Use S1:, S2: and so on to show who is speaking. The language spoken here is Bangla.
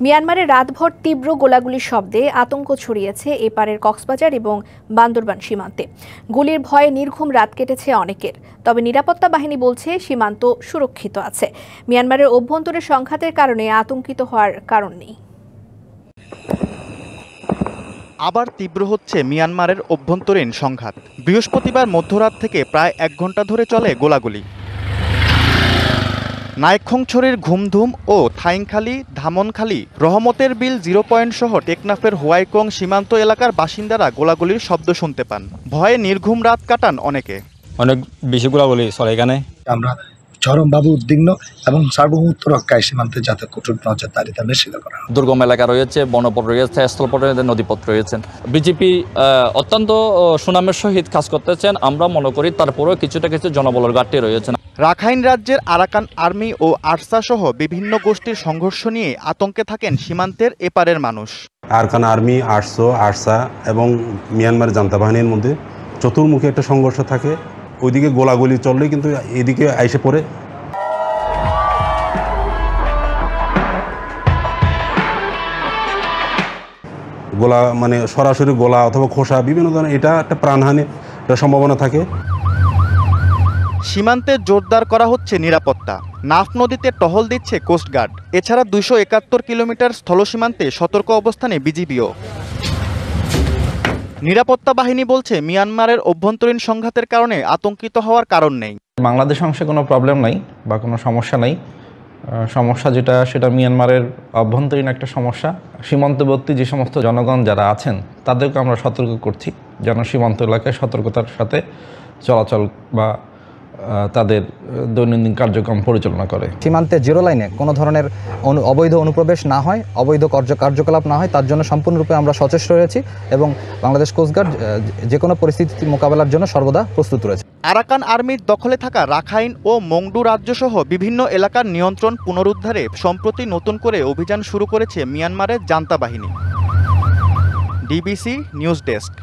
S1: মিয়ানমারে রাতভর তীব্র গোলাগুলির শব্দে আতঙ্ক ছড়িয়েছে এপারের কক্সবাজার এবং বান্দরবান সীমান্তে। গুলির ভয়ে নির্ঘুম রাত কেটেছে অনেকের। তবে নিরাপত্তা বাহিনী বলছে সীমান্ত সুরক্ষিত আছে। মিয়ানমারের অভ্যন্তরে সংঘাতের কারণে আতঙ্কিত হওয়ার কারণ নেই।
S2: আবার তীব্র হচ্ছে মিয়ানমারের অভ্যন্তরীণ সংঘাত। বৃহস্পতিবার মধ্যরাত থেকে প্রায় 1 ঘন্টা ধরে চলে গোলাগুলি। নাইখংছড়ির ঘুমধুম ও থাইংখালী, ধামনখালী, রহমতের বিল 0 পয়েন্ট সহ টেকনাফের হোয়াইকং সীমান্ত এলাকার বাসিন্দারা গোলাগুলির শব্দ শুনতে পান। ভয়ে নির্ঘুম রাত কাটান অনেকে।
S3: অনেক বেশি গোলাগুলি চলে এখানে। আমরা
S4: চরমভাবে উদ্বিগ্ন এবং সার্বভৌমত্ব রক্ষায় সীমান্তে যাতে কঠোর নজরদারিতা নিশ্চিত করা।
S5: দুর্গম এলাকা রয়েছে, বনপথ রয়েছে, স্থলপথ রয়েছে, নদীপথ রয়েছেন। বিজেপি অত্যন্ত সুনামের সহিত কাজ করতেছেন। আমরা মনে করি তারপরেও কিছু জনবলের ঘাটতি রয়েছে।
S2: রাখাইন রাজ্যের আরাকান আর্মি ও আরসা সহ বিভিন্ন গোষ্ঠীর সংঘর্ষ নিয়ে আতঙ্কে থাকেন সীমান্তের এপারের মানুষ।
S6: আরাকান আর্মি, আরসা এবং মিয়ানমার জান্তা বাহিনীর মধ্যে চতুর্মুখী একটা সংঘর্ষ থাকে। ওইদিকে গোলাগুলি চললেই কিন্তু এদিকে আইসে পড়ে। গোলা মানে সরাসরি গোলা অথবা খোসা বিভিন্ন ধরনের এটা একটা প্রাণহানির সম্ভাবনা থাকে।
S2: সীমান্তে জোরদার করা হচ্ছে নিরাপত্তা। নাফ নদীতে টহল দিচ্ছে কোস্টগার্ড। এছাড়া 271 কিলোমিটার স্থল সীমান্তে সতর্ক অবস্থানে বিজিবিও। নিরাপত্তা বাহিনী বলছে মিয়ানমারের অভ্যন্তরীণ সংঘাতের কারণে আতঙ্কিত হওয়ার কারণ নেই।
S7: বাংলাদেশ অংশে কোনো প্রবলেম নাই বা কোনো সমস্যা নেই। সমস্যা যেটা সেটা মিয়ানমারের অভ্যন্তরীণ একটা সমস্যা। সীমান্তবর্তী যে সমস্ত জনগণ যারা আছেন তাদেরকে আমরা সতর্ক করছি যেন সীমান্ত এলাকায় সতর্কতার সাথে চলাচল বা তাদের দৈনন্দিন কার্যক্রম পরিচালনা করে।
S8: সীমান্তে জিরো লাইনে কোনো ধরনের অবৈধ অনুপ্রবেশ না হয়, অবৈধ কার্যকলাপ না হয়, তার জন্য সম্পূর্ণরূপে আমরা সচেষ্ট রয়েছি এবং বাংলাদেশ কোস্টগার্ড যে কোনো পরিস্থিতি মোকাবেলার জন্য সর্বদা প্রস্তুত রয়েছে।
S2: আরাকান আর্মির দখলে থাকা রাখাইন ও মংডু রাজ্যসহ বিভিন্ন এলাকার নিয়ন্ত্রণ পুনরুদ্ধারে সম্প্রতি নতুন করে অভিযান শুরু করেছে মিয়ানমারের জান্তা বাহিনী। DBC news desk.